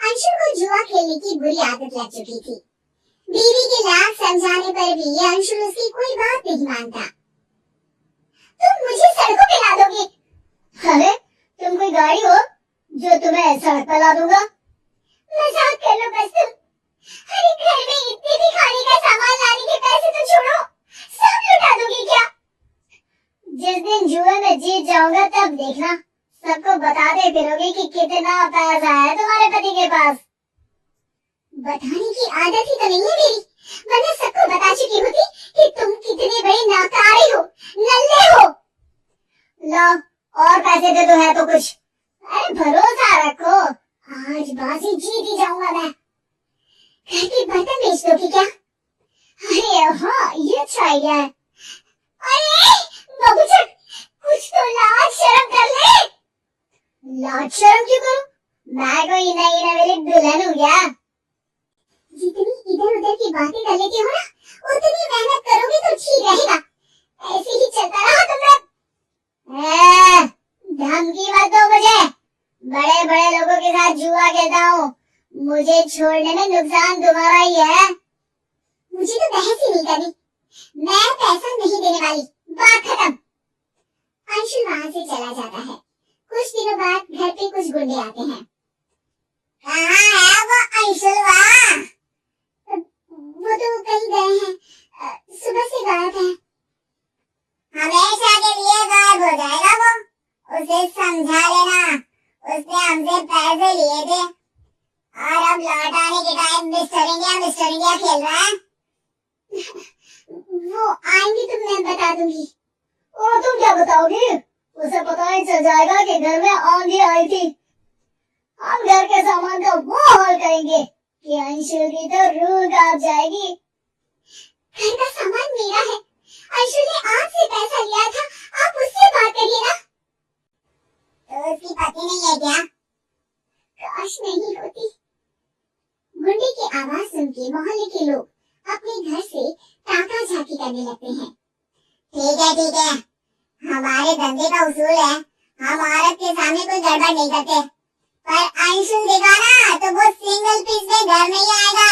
अंशुल को जुआ खेलने की बुरी आदत लग चुकी थी। बीवी के लाख समझाने पर भी अंशुल उसकी कोई बात नहीं मानता। तुम मुझे सड़कों पे ला दोगे? अरे तुम कोई गाड़ी हो जो तुम्हें सड़क पर ला दूंगा? मजाक कर लो बस तुम। अरे घर में इतने भी खाने का सामान लाने के पैसे तो छोड़ो, सब लुटा दोगे क्या? जिस दिन जुए में जीत जाऊंगा तब देखना, सबको बताते फिरोगे कि कितना पैसा है तुम्हारे पति के पास। बताने की आदत ही तो नहीं है मेरी, वरना सबको बता चुकी होती कि तुम कितने बड़े नाकारे हो, नल्ले हो। लो और पैसे दे दो, है तो कुछ। अरे भरोसा रखो, आज बाजी जीत ही जाऊंगा मैं। घर के बर्तन बेच दोगे क्या? अरे हाँ, ये अच्छा आइडिया है। अरे बाबूचक, कुछ तो लाज शर्म कर ले। लाज शर्म क्यों करूं? मैं कोई नई नवेली दुल्हन हूँ क्या? जितनी इधर उधर की बातें कर लेते हो ना, उतनी मेहनत करोगे तो ठीक रहेगा। ऐसे ही चलता रहा तुम लोग। धमकी मत दो मुझे, बड़े बड़े लोगों के साथ जुआ खेलता हूँ, मुझे छोड़ने में नुकसान तुम्हारा ही है। मुझे तो बहस ही नहीं करनी, मैं पैसा नहीं देने वाली, बात खत्म। अंशुल वहां से चला जाता है। कुछ दिनों बाद घर पे कुछ गुंडे आते हैं। कहाँ है वो अंशुल? वो तो कहीं गए हैं, सुबह से गायब है। हमेशा के लिए गायब हो जाएगा वो, उसे समझा लेना, उसने हमसे पैसे लिए थे और अब लौट आने के टाइम मिस्टर इंडिया खेल रहा है। वो आएंगे तो मैं बता दूंगी। और तुम क्या बताओगी? उसे पता ही चल जाएगा कि घर में आंधी आई थी। हम घर के सामान का वो हाल करेंगे कि अंशुल की तो रूह कांप जाएगी। घर का सामान मेरा है, अंशुल ने आपसे पैसा लिया था, आप उससे बात करिए ना। तो उसकी पति नहीं है क्या? काश नहीं होती। गुंडे की आवाज सुन के मोहल्ले के लोग अपने घर से ताका झाकी करने लगते हैं। ठीक है, हमारे धंधे का उसूल है, हम औरत के सामने कोई गड़बड़ नहीं करते, पर अंशुल देखा ना तो वो सिंगल पीस में घर नहीं आएगा।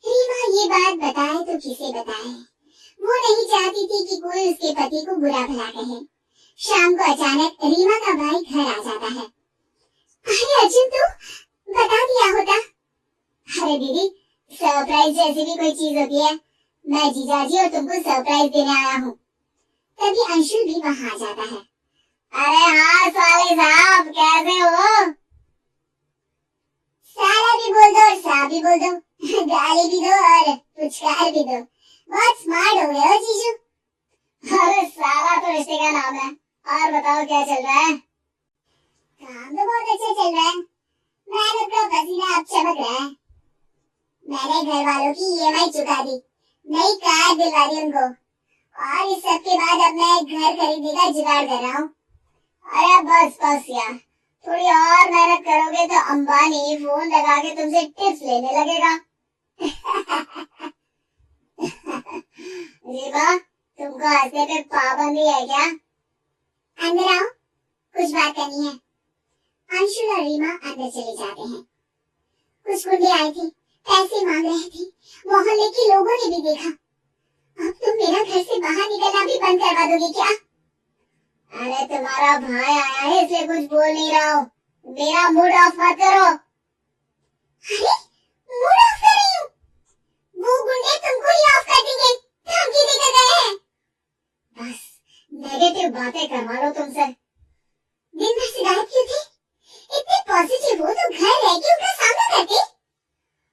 रीमा ये बात बताए तो किसे बताए, वो नहीं चाहती थी कि कोई उसके पति को बुरा भला कहे। शाम को अचानक रीमा का भाई घर आ जाता है। अरे अर्जुन, तो बता दिया होता। अरे दीदी, सरप्राइज जैसी भी कोई चीज होती है, मैं जीजाजी और तुमको सरप्राइज देने आया हूँ। तभी अंशुल भी वहां आ जाता है। अरे हाँ साले साहब, कैसे हो? साला भी बोल दो और साहब भी बोल दो, गाली भी दो और पुचकार भी दो। बहुत स्मार्ट हो गए हो जीजू। अरे साला तो रिश्ते का नाम है। और बताओ क्या चल रहा है? काम तो बहुत अच्छा चल रहा है, मेहनत का पसीना अब चमक रहा है। मैंने घर वालों की EMI चुका दी, नई कार दिलवा दी उनको, और इस सब के बाद अब मैं घर खरीदने का जुगाड़ कर रहा हूँ। अरे बस यार, थोड़ी और मेहनत करोगे तो अंबानी फोन लगा के तुमसे टिप्स लेने लगेगा। रीमा, तुमको हंसने पे पाबंदी है क्या? अंदर आओ, कुछ बात करनी है। अंशुल और रीमा अंदर चले जाते हैं। कुछ गुंडे आए थे, पैसे मांग रहे थे, मोहल्ले के लोगों ने भी देखा। अब तुम मेरा घर से बाहर निकलना भी बंद करवा दोगे क्या? अरे तुम्हारा भाई आया है इसलिए कुछ बोल नहीं रहा हूँ, मेरा मूड ऑफ मत करो। अरे मूड ऑफ कर रही हूँ? वो गुंडे तुमको ही ऑफ कर देंगे, धमकी देकर गए हैं। बस नेगेटिव बातें करवा लो तुमसे। दिन भर से गायब क्यों थे? इतने पॉजिटिव हो तो घर रह के उनका सामना करते।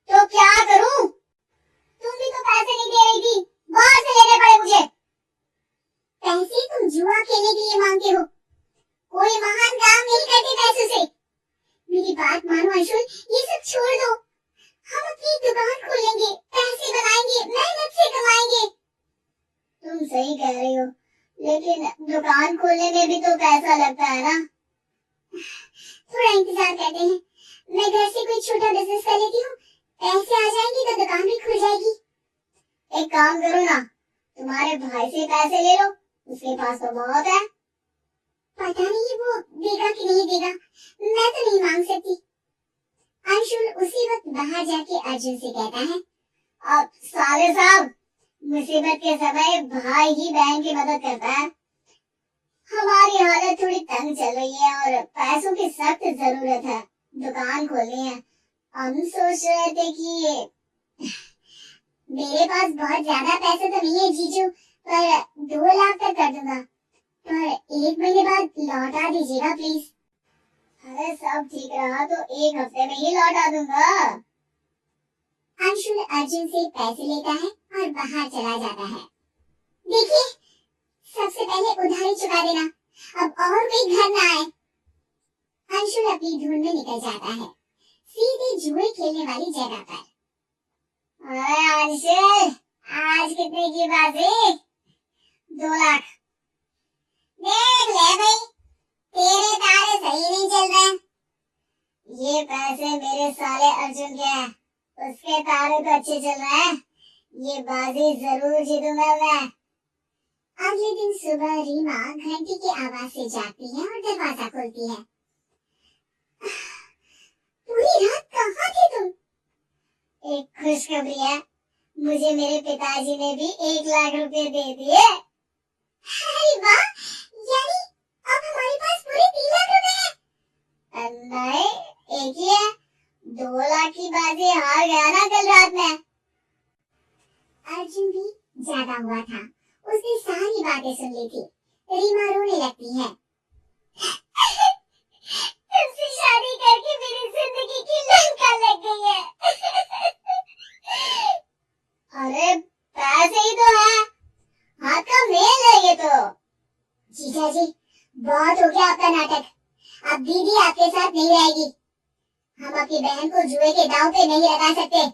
तो क्या करूं? तुम भी तो पैसे नहीं दे रही थी, बाहर से लेने पड़े मुझे। पैसे तुम जुआ खेलने के लिए मांगते हो, कोई महान काम नहीं करते पैसों से। मेरी बात मानो अंशुल, ये सब छोड़ दो। हम अपनी दुकान खोलेंगे, पैसे बनाएंगे, मेहनत से कमाएंगे। तुम सही कह रही हो, लेकिन दुकान खोलने में भी तो पैसा लगता है ना। थोड़ा इंतजार करते हैं, मैं घर से कोई छोटा बिजनेस कर लेती हूँ, पैसे आ जाएंगे तो दुकान भी खुल जाएगी। एक काम करो ना, तुम्हारे भाई से पैसे ले लो, उसके पास तो बहुत है। पता नहीं वो देगा कि नहीं देगा, मैं तो नहीं मांग सकती। अंशुल उसी वक्त बाहर जाके अर्जुन से कहता है, अब साले साहब, मुसीबत के समय भाई ही बहन की मदद करता है। हमारी हालत थोड़ी तंग चल रही है और पैसों की सख्त जरूरत है, दुकान खोलनी है। हम सोच रहे थे कि मेरे पास बहुत ज्यादा पैसे तो नहीं है जीजू, पर 2 लाख तक कर दूंगा, पर 1 महीने बाद लौटा दीजिएगा प्लीज। अरे सब ठीक रहा तो 1 हफ्ते में ही लौटा दूंगा। अंशुल अर्जुन से पैसे लेता है और बाहर चला जाता है। देखिए, सबसे पहले उधारी चुका देना, अब और कोई घर ना आए। अंशुल अपनी धुन में निकल जाता है, सीधे जुए खेलने वाली जगह पर। अरे अंशुल, आज कितने की बाजी? 2 लाख। देख ले भाई, तेरे तारे सही नहीं चल रहे। ये पैसे मेरे साले अर्जुन के हैं, उसके तारे तो अच्छे चल रहे हैं। ये बाजी जरूर जीतूंगा मैं। अगले दिन सुबह रीमा घंटी की आवाज से जागती है और दरवाजा खोलती है। पूरी रात कहाँ थे तुम? एक खुशखबरी है, मुझे मेरे पिताजी ने भी 1 लाख रुपए दे दिए। अरे वाह, यानी अब हमारे पास पूरे 3 लाख रुपए हैं। नहीं, एक ही है। 2 लाख की बाजी हार गया ना कल रात में। अर्जुन भी जागा हुआ था, उसने सारी बातें सुन ली थी। रीमा रोने लगती है। तुमसे शादी करके मेरी जिंदगी की लंका लग गई है। अरे पैसे ही तो है, हाथ का मेल है ये तो। जीजा जी, बहुत हो गया आपका नाटक, अब दीदी आपके साथ नहीं रहेगी। हम अपनी बहन को जुए के दांव पे नहीं लगा सकते।